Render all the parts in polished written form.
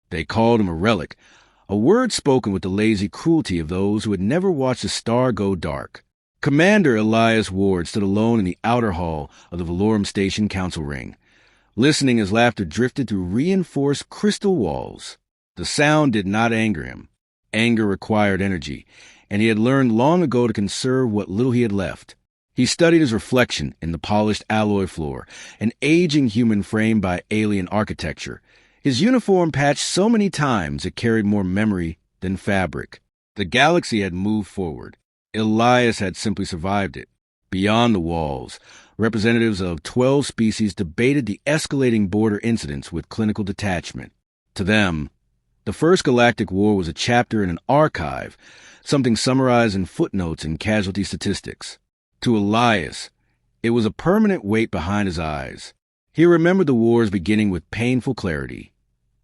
They called him a relic, a word spoken with the lazy cruelty of those who had never watched a star go dark. Commander Elias Ward stood alone in the outer hall of the Valorum Station council ring, listening as laughter drifted through reinforced crystal walls. The sound did not anger him. Anger required energy, and he had learned long ago to conserve what little he had left. He studied his reflection in the polished alloy floor, an aging human frame by alien architecture. His uniform patched so many times it carried more memory than fabric. The galaxy had moved forward. Elias had simply survived it. Beyond the walls, representatives of 12 species debated the escalating border incidents with clinical detachment. To them, the First Galactic War was a chapter in an archive, something summarized in footnotes and casualty statistics. To Elias, it was a permanent weight behind his eyes. He remembered the wars beginning with painful clarity.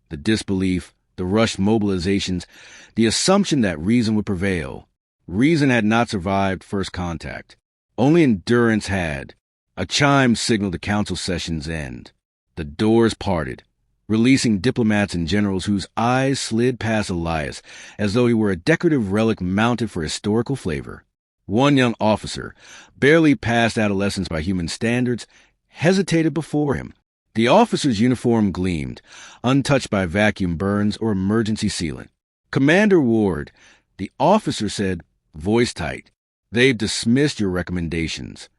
The disbelief, the rushed mobilizations, the assumption that reason would prevail. Reason had not survived first contact. Only endurance had. A chime signaled the council session's end. The doors parted, releasing diplomats and generals whose eyes slid past Elias as though he were a decorative relic mounted for historical flavor. One young officer, barely past adolescence by human standards, hesitated before him. The officer's uniform gleamed, untouched by vacuum burns or emergency sealant. "Commander Ward," the officer said, voice tight, "they've dismissed your recommendations."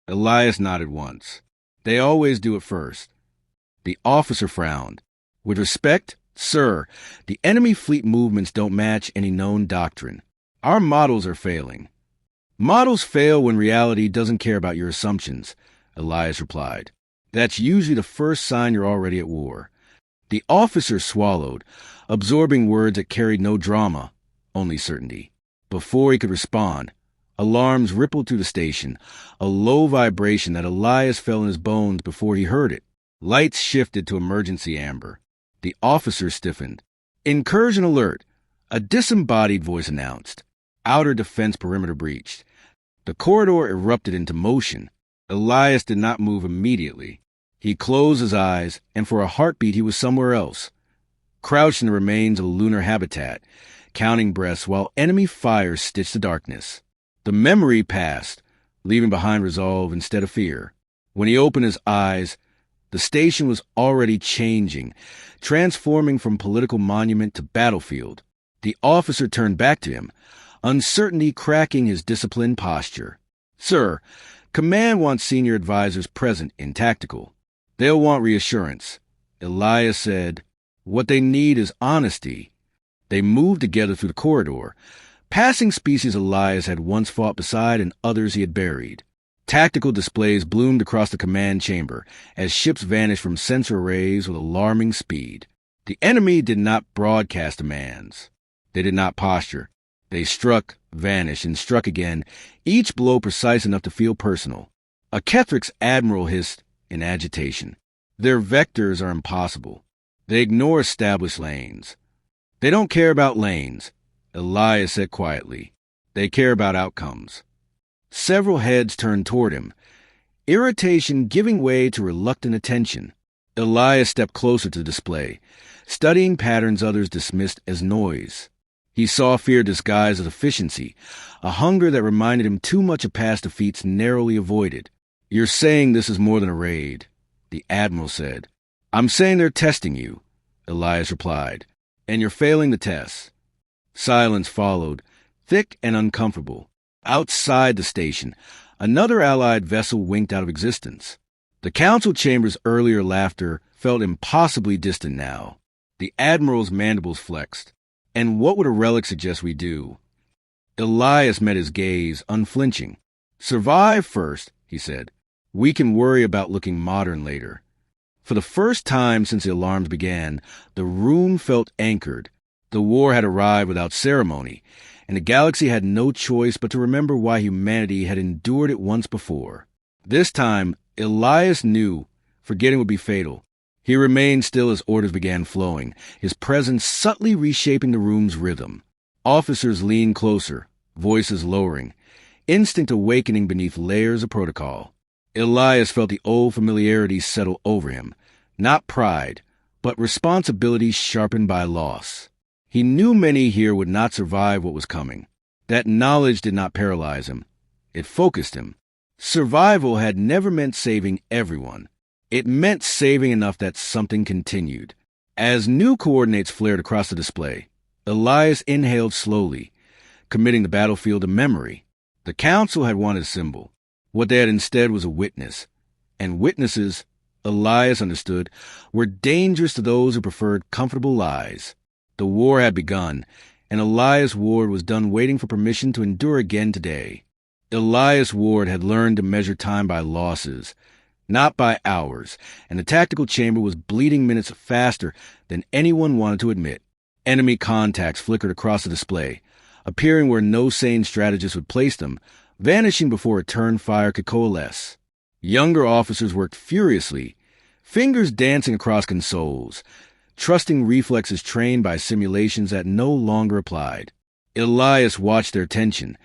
Elias nodded once. "They always do it first." The officer frowned. "With respect, sir, the enemy fleet movements don't match any known doctrine. Our models are failing." "Models fail when reality doesn't care about your assumptions," Elias replied. "That's usually the first sign you're already at war." The officer swallowed, absorbing words that carried no drama, only certainty. Before he could respond, alarms rippled through the station, a low vibration that Elias felt in his bones before he heard it. Lights shifted to emergency amber. The officer stiffened. "Incursion alert," a disembodied voice announced. Outer defense perimeter breached. The corridor erupted into motion. Elias did not move immediately. He closed his eyes, and for a heartbeat he was somewhere else. Crouched in the remains of a lunar habitat, counting breaths while enemy fire stitched the darkness. The memory passed, leaving behind resolve instead of fear. When he opened his eyes, the station was already changing, transforming from political monument to battlefield. The officer turned back to him, uncertainty cracking his disciplined posture. "Sir, Command wants senior advisors present in tactical. They'll want reassurance." Elias said, "What they need is honesty." They moved together through the corridor, passing species Elias had once fought beside and others he had buried. Tactical displays bloomed across the command chamber as ships vanished from sensor arrays with alarming speed. The enemy did not broadcast demands. They did not posture. They struck, vanished, and struck again, each blow precise enough to feel personal. A Kethric's admiral hissed in agitation. "Their vectors are impossible. They ignore established lanes." "They don't care about lanes," Elias said quietly. "They care about outcomes." Several heads turned toward him, irritation giving way to reluctant attention. Elias stepped closer to the display, studying patterns others dismissed as noise. He saw fear disguised as efficiency, a hunger that reminded him too much of past defeats narrowly avoided. "You're saying this is more than a raid," the admiral said. "I'm saying they're testing you," Elias replied, "and you're failing the test." Silence followed, thick and uncomfortable. Outside the station, another Allied vessel winked out of existence. The council chamber's earlier laughter felt impossibly distant now. The admiral's mandibles flexed. "And what would a relic suggest we do?" Elias met his gaze, unflinching. "Survive first," he said. "We can worry about looking modern later." For the first time since the alarms began, the room felt anchored. The war had arrived without ceremony, and the galaxy had no choice but to remember why humanity had endured it once before. This time, Elias knew forgetting would be fatal. He remained still as orders began flowing, his presence subtly reshaping the room's rhythm. Officers leaned closer, voices lowering, instinct awakening beneath layers of protocol. Elias felt the old familiarity settle over him, not pride, but responsibility sharpened by loss. He knew many here would not survive what was coming. That knowledge did not paralyze him. It focused him. Survival had never meant saving everyone. It meant saving enough that something continued. As new coordinates flared across the display, Elias inhaled slowly, committing the battlefield to memory. The council had wanted a symbol. What they had instead was a witness. And witnesses, Elias understood, were dangerous to those who preferred comfortable lies. The war had begun, and Elias Ward was done waiting for permission to endure again today. Elias Ward had learned to measure time by losses, not by hours, and the tactical chamber was bleeding minutes faster than anyone wanted to admit. Enemy contacts flickered across the display, appearing where no sane strategist would place them, vanishing before a turn fire could coalesce. Younger officers worked furiously, fingers dancing across consoles, trusting reflexes trained by simulations that no longer applied. Elias watched their tension,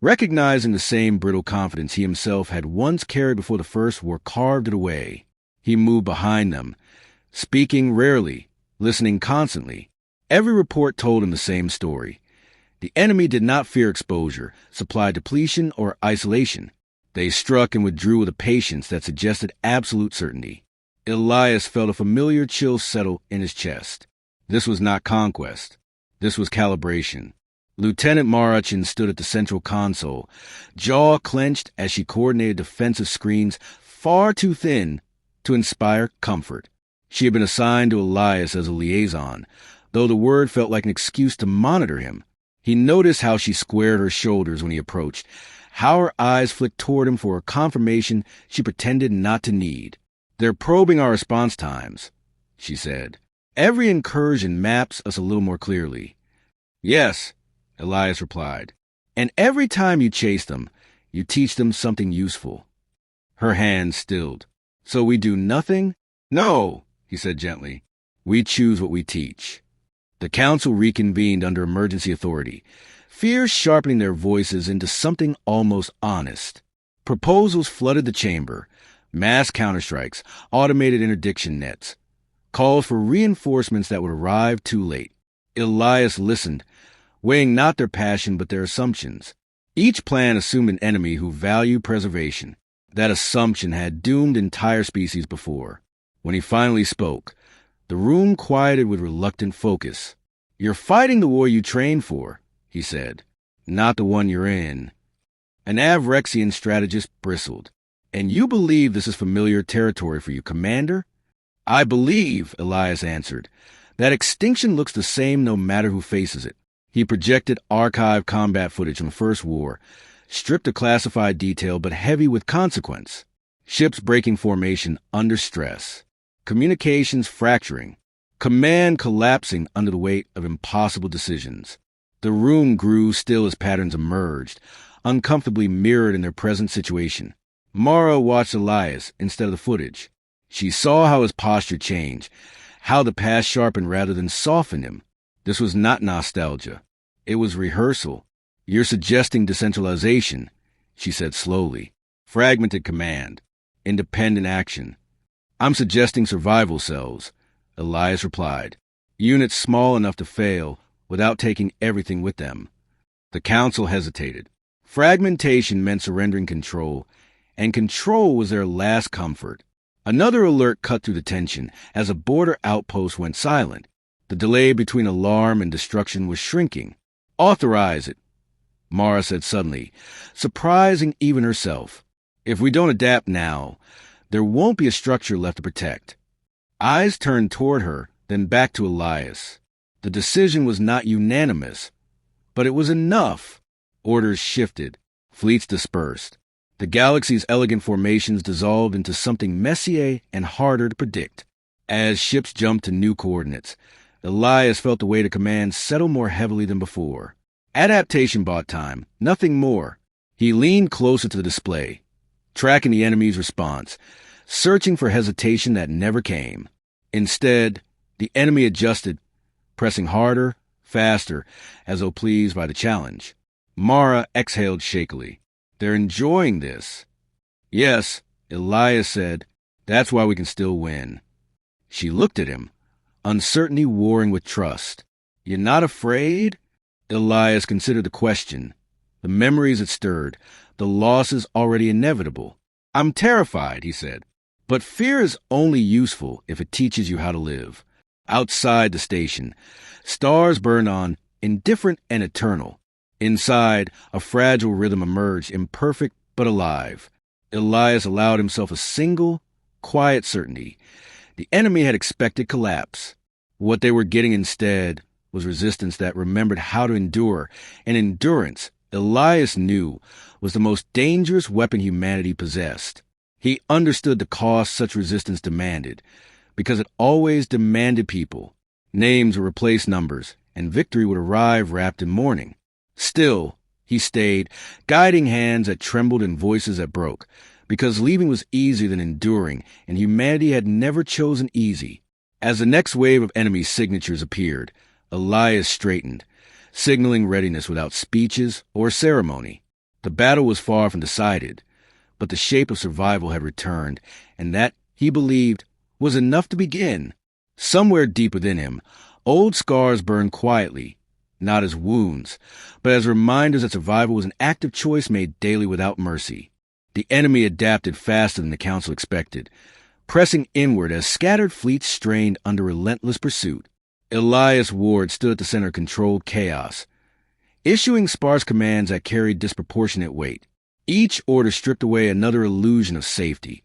recognizing the same brittle confidence he himself had once carried before the First War carved it away. He moved behind them, speaking rarely, listening constantly. Every report told him the same story. The enemy did not fear exposure, supply depletion, or isolation. They struck and withdrew with a patience that suggested absolute certainty. Elias felt a familiar chill settle in his chest. This was not conquest. This was calibration. Lieutenant Marachin stood at the central console, jaw clenched as she coordinated defensive screens far too thin to inspire comfort. She had been assigned to Elias as a liaison, though the word felt like an excuse to monitor him. He noticed how she squared her shoulders when he approached, how her eyes flicked toward him for a confirmation she pretended not to need. "They're probing our response times," she said. "Every incursion maps us a little more clearly." "Yes," Elias replied. "And every time you chase them, you teach them something useful." Her hand stilled. "So we do nothing?" "No," he said gently. "We choose what we teach." The council reconvened under emergency authority, fears sharpening their voices into something almost honest. Proposals flooded the chamber, mass counterstrikes, automated interdiction nets, calls for reinforcements that would arrive too late. Elias listened, weighing not their passion but their assumptions. Each plan assumed an enemy who valued preservation. That assumption had doomed entire species before. When he finally spoke, the room quieted with reluctant focus. "You're fighting the war you trained for," he said, "not the one you're in." An Avrexian strategist bristled. "And you believe this is familiar territory for you, Commander?" "I believe," Elias answered, "that extinction looks the same no matter who faces it." He projected archived combat footage from the First War, stripped of classified detail but heavy with consequence. Ships breaking formation under stress. Communications fracturing. Command collapsing under the weight of impossible decisions. The room grew still as patterns emerged, uncomfortably mirrored in their present situation. Mara watched Elias instead of the footage. She saw how his posture changed, how the past sharpened rather than softened him. This was not nostalgia. It was rehearsal. "You're suggesting decentralization," she said slowly. "Fragmented command. Independent action." "I'm suggesting survival cells," Elias replied. "Units small enough to fail without taking everything with them." The council hesitated. Fragmentation meant surrendering control, and control was their last comfort. Another alert cut through the tension as a border outpost went silent. The delay between alarm and destruction was shrinking. "Authorize it," Mara said suddenly, surprising even herself. "If we don't adapt now, there won't be a structure left to protect." Eyes turned toward her, then back to Elias. The decision was not unanimous, but it was enough. Orders shifted. Fleets dispersed. The galaxy's elegant formations dissolved into something messier and harder to predict. As ships jumped to new coordinates, Elias felt the weight of command settle more heavily than before. Adaptation bought time, nothing more. He leaned closer to the display, tracking the enemy's response, searching for hesitation that never came. Instead, the enemy adjusted, pressing harder, faster, as though pleased by the challenge. Mara exhaled shakily. "They're enjoying this." "Yes," Elias said. "That's why we can still win." She looked at him, uncertainty warring with trust. "You're not afraid?" Elias considered the question, the memories it stirred, the losses already inevitable. "I'm terrified," he said. "But fear is only useful if it teaches you how to live." Outside the station, stars burned on, indifferent and eternal. Inside, a fragile rhythm emerged, imperfect but alive. Elias allowed himself a single, quiet certainty. The enemy had expected collapse. What they were getting instead was resistance that remembered how to endure, and endurance, Elias knew, was the most dangerous weapon humanity possessed. He understood the cost such resistance demanded, because it always demanded people. Names would replace numbers, and victory would arrive wrapped in mourning. Still, he stayed, guiding hands that trembled and voices that broke, because leaving was easier than enduring, and humanity had never chosen easy. As the next wave of enemy signatures appeared, Elias straightened, signaling readiness without speeches or ceremony. The battle was far from decided, but the shape of survival had returned, and that, he believed, was enough to begin. Somewhere deep within him, old scars burned quietly, not as wounds, but as reminders that survival was an active choice made daily without mercy. The enemy adapted faster than the council expected, pressing inward as scattered fleets strained under relentless pursuit. Elias Ward stood at the center of controlled chaos, issuing sparse commands that carried disproportionate weight. Each order stripped away another illusion of safety,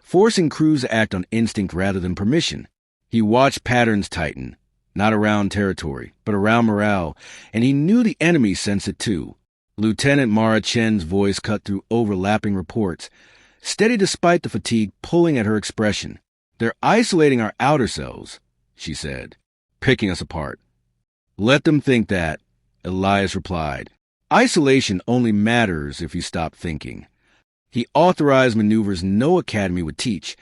forcing crews to act on instinct rather than permission. He watched patterns tighten, not around territory, but around morale, and he knew the enemy sensed it too. Lieutenant Mara Chen's voice cut through overlapping reports, steady despite the fatigue pulling at her expression. "They're isolating our outer selves," she said, "picking us apart." "Let them think that," Elias replied. "Isolation only matters if you stop thinking." He authorized maneuvers no academy would teach,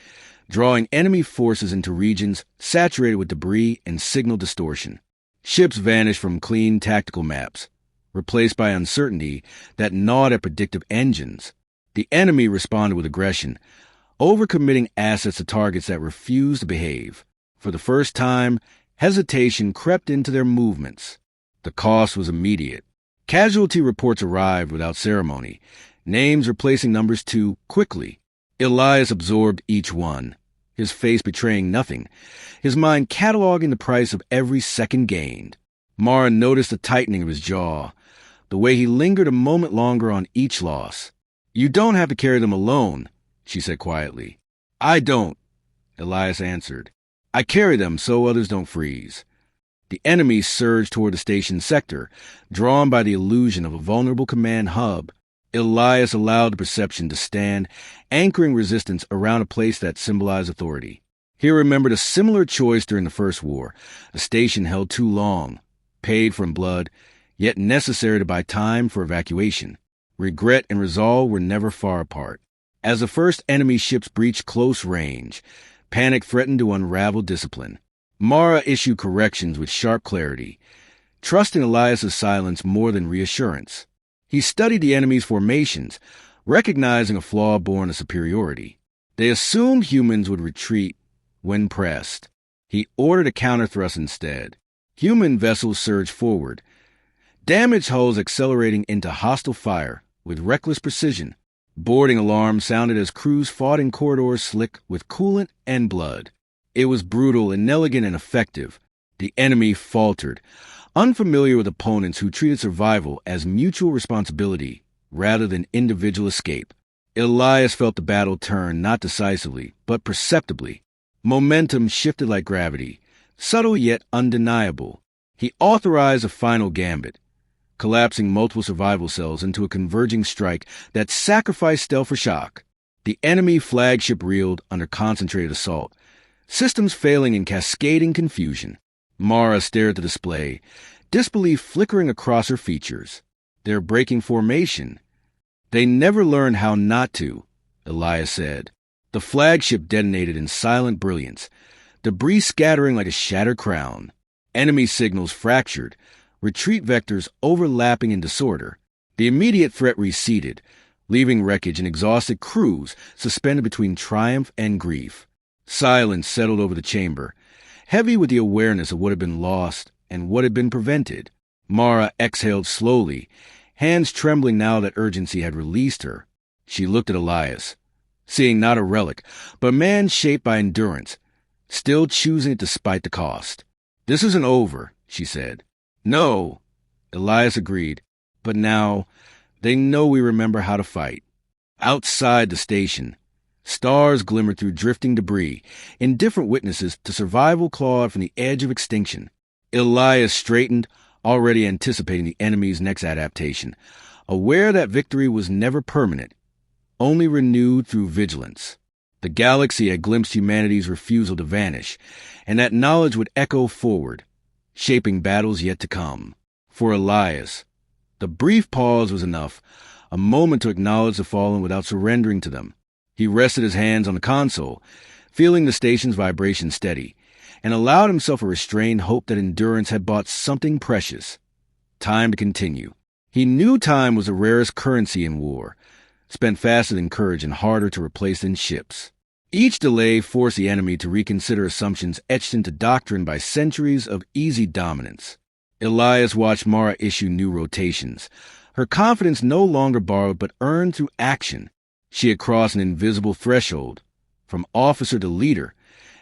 drawing enemy forces into regions saturated with debris and signal distortion. Ships vanished from clean tactical maps, replaced by uncertainty that gnawed at predictive engines. The enemy responded with aggression, overcommitting assets to targets that refused to behave. For the first time, hesitation crept into their movements. The cost was immediate. Casualty reports arrived without ceremony, names replacing numbers too quickly. Elias absorbed each one, his face betraying nothing, his mind cataloging the price of every second gained. Mara noticed the tightening of his jaw, the way he lingered a moment longer on each loss. "You don't have to carry them alone," she said quietly. "I don't," Elias answered. "I carry them so others don't freeze." The enemy surged toward the station sector, drawn by the illusion of a vulnerable command hub. Elias allowed the perception to stand, anchoring resistance around a place that symbolized authority. He remembered a similar choice during the First War, a station held too long, paid for in blood, yet necessary to buy time for evacuation. Regret and resolve were never far apart. As the first enemy ships breached close range, panic threatened to unravel discipline. Mara issued corrections with sharp clarity, trusting Elias's silence more than reassurance. He studied the enemy's formations, recognizing a flaw born of superiority. They assumed humans would retreat when pressed. He ordered a counterthrust instead. Human vessels surged forward, damaged hulls accelerating into hostile fire with reckless precision. Boarding alarms sounded as crews fought in corridors slick with coolant and blood. It was brutal, inelegant, and effective. The enemy faltered, unfamiliar with opponents who treated survival as mutual responsibility rather than individual escape. Elias felt the battle turn not decisively, but perceptibly. Momentum shifted like gravity, subtle yet undeniable. He authorized a final gambit, collapsing multiple survival cells into a converging strike that sacrificed stealth for shock. The enemy flagship reeled under concentrated assault, systems failing in cascading confusion. Mara stared at the display, disbelief flickering across her features. "They're breaking formation." "They never learned how not to," Elias said. The flagship detonated in silent brilliance, debris scattering like a shattered crown. Enemy signals fractured, retreat vectors overlapping in disorder. The immediate threat receded, leaving wreckage and exhausted crews suspended between triumph and grief. Silence settled over the chamber, heavy with the awareness of what had been lost and what had been prevented. Mara exhaled slowly, hands trembling now that urgency had released her. She looked at Elias, seeing not a relic, but a man shaped by endurance, still choosing it despite the cost. "This isn't over," she said. "No," Elias agreed, "but now they know we remember how to fight." Outside the station, stars glimmered through drifting debris, indifferent witnesses to survival clawed from the edge of extinction. Elias straightened, already anticipating the enemy's next adaptation, aware that victory was never permanent, only renewed through vigilance. The galaxy had glimpsed humanity's refusal to vanish, and that knowledge would echo forward, shaping battles yet to come. For Elias, the brief pause was enough, a moment to acknowledge the fallen without surrendering to them. He rested his hands on the console, feeling the station's vibration steady, and allowed himself a restrained hope that endurance had bought something precious. Time to continue. He knew time was the rarest currency in war, spent faster than courage and harder to replace than ships. Each delay forced the enemy to reconsider assumptions etched into doctrine by centuries of easy dominance. Elias watched Mara issue new rotations, her confidence no longer borrowed but earned through action. She had crossed an invisible threshold, from officer to leader,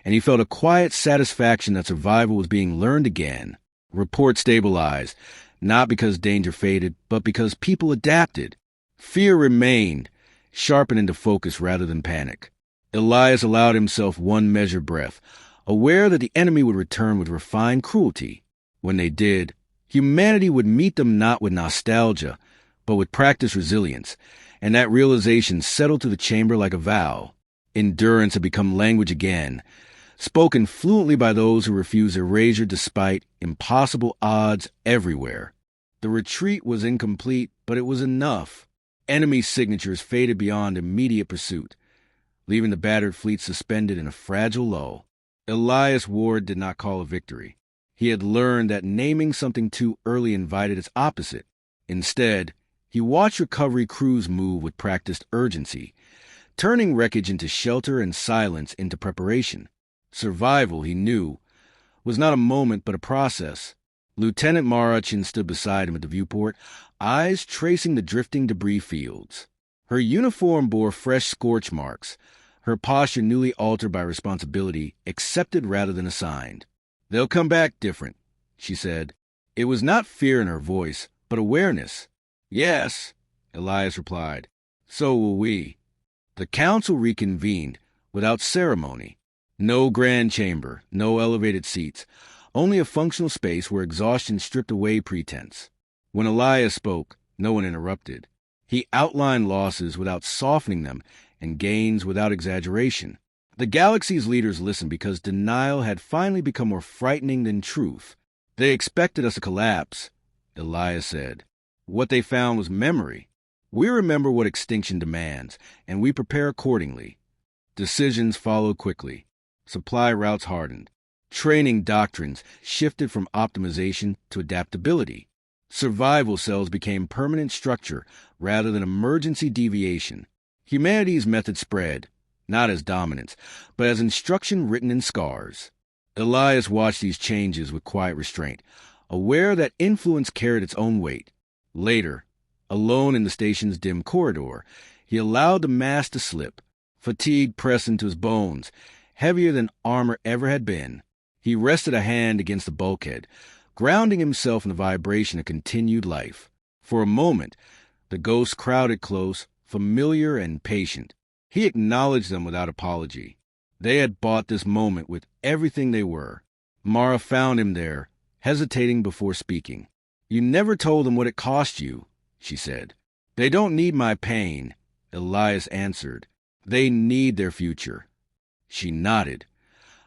and he felt a quiet satisfaction that survival was being learned again. Report stabilized, not because danger faded, but because people adapted. Fear remained, sharpened into focus rather than panic. Elias allowed himself one measured breath, aware that the enemy would return with refined cruelty. When they did, humanity would meet them not with nostalgia, but with practiced resilience, and that realization settled through the chamber like a vow. Endurance had become language again, spoken fluently by those who refused erasure despite impossible odds everywhere. The retreat was incomplete, but it was enough. Enemy signatures faded beyond immediate pursuit, leaving the battered fleet suspended in a fragile lull. Elias Ward did not call a victory. He had learned that naming something too early invited its opposite. Instead, he watched recovery crews move with practiced urgency, turning wreckage into shelter and silence into preparation. Survival, he knew, was not a moment but a process. Lieutenant Marachin stood beside him at the viewport, eyes tracing the drifting debris fields. Her uniform bore fresh scorch marks, her posture newly altered by responsibility, accepted rather than assigned. "They'll come back different," she said. It was not fear in her voice, but awareness. "Yes," Elias replied. "So will we." The council reconvened, without ceremony. No grand chamber, no elevated seats, only a functional space where exhaustion stripped away pretense. When Elias spoke, no one interrupted. He outlined losses without softening them and gains without exaggeration. The galaxy's leaders listened because denial had finally become more frightening than truth. "They expected us to collapse," Elias said. "What they found was memory. We remember what extinction demands, and we prepare accordingly." Decisions followed quickly. Supply routes hardened. Training doctrines shifted from optimization to adaptability. Survival cells became permanent structure rather than emergency deviation. Humanity's method spread, not as dominance, but as instruction written in scars. Elias watched these changes with quiet restraint, aware that influence carried its own weight. Later, alone in the station's dim corridor, he allowed the mask to slip. Fatigue pressed into his bones, heavier than armor ever had been. He rested a hand against the bulkhead, grounding himself in the vibration of continued life. For a moment, the ghosts crowded close, familiar and patient. He acknowledged them without apology. They had bought this moment with everything they were. Mara found him there, hesitating before speaking. "You never told them what it cost you," she said. "They don't need my pain," Elias answered. "They need their future." She nodded,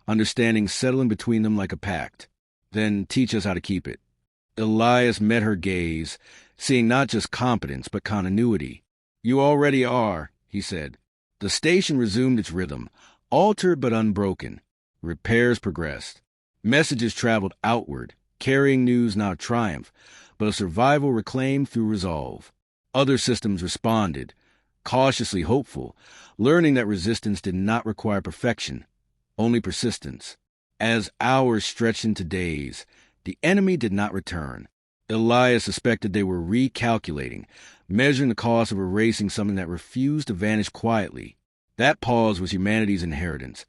understanding settling between them like a pact. "Then teach us how to keep it." Elias met her gaze, seeing not just competence, but continuity. "You already are," he said. The station resumed its rhythm, altered but unbroken. Repairs progressed. Messages traveled outward, carrying news not of triumph, but of survival reclaimed through resolve. Other systems responded, cautiously hopeful, learning that resistance did not require perfection, only persistence. As hours stretched into days, the enemy did not return. Elias suspected they were recalculating, measuring the cost of erasing something that refused to vanish quietly. That pause was humanity's inheritance,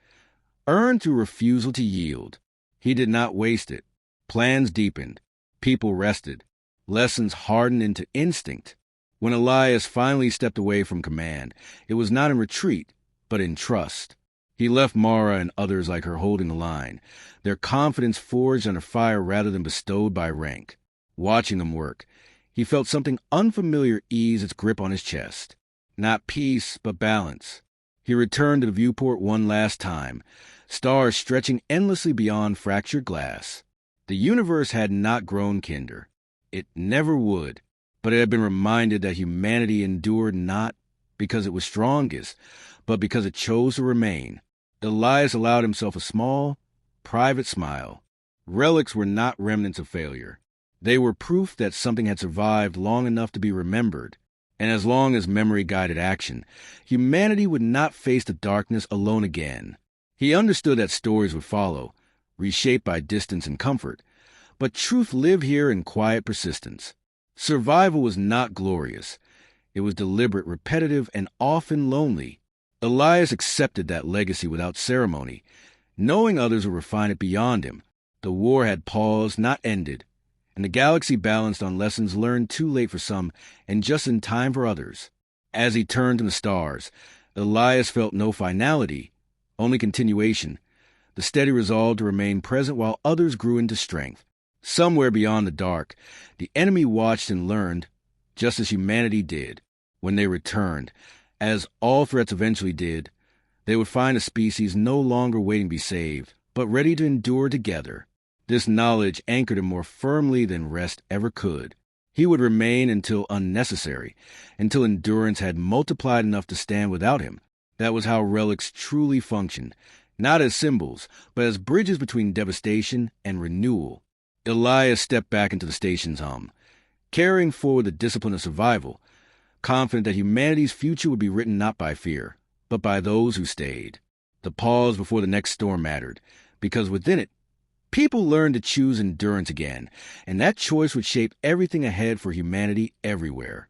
earned through refusal to yield. He did not waste it. Plans deepened. People rested. Lessons hardened into instinct. When Elias finally stepped away from command, it was not in retreat, but in trust. He left Mara and others like her holding the line, their confidence forged under fire rather than bestowed by rank. Watching them work, he felt something unfamiliar ease its grip on his chest. Not peace, but balance. He returned to the viewport one last time, stars stretching endlessly beyond fractured glass. The universe had not grown kinder. It never would, but it had been reminded that humanity endured not because it was strongest, but because it chose to remain. Elias allowed himself a small, private smile. Relics were not remnants of failure. They were proof that something had survived long enough to be remembered. And as long as memory guided action, humanity would not face the darkness alone again. He understood that stories would follow, reshaped by distance and comfort. But truth lived here in quiet persistence. Survival was not glorious. It was deliberate, repetitive, and often lonely. Elias accepted that legacy without ceremony, knowing others would refine it beyond him. The war had paused, not ended, and the galaxy balanced on lessons learned too late for some and just in time for others. As he turned to the stars, Elias felt no finality, only continuation, the steady resolve to remain present while others grew into strength. Somewhere beyond the dark, the enemy watched and learned, just as humanity did. When they returned, as all threats eventually did, they would find a species no longer waiting to be saved, but ready to endure together. This knowledge anchored him more firmly than rest ever could. He would remain until unnecessary, until endurance had multiplied enough to stand without him. That was how relics truly functioned, not as symbols, but as bridges between devastation and renewal. Elias stepped back into the station's hum, carrying forward the discipline of survival, confident that humanity's future would be written not by fear, but by those who stayed. The pause before the next storm mattered, because within it, people learned to choose endurance again, and that choice would shape everything ahead for humanity everywhere.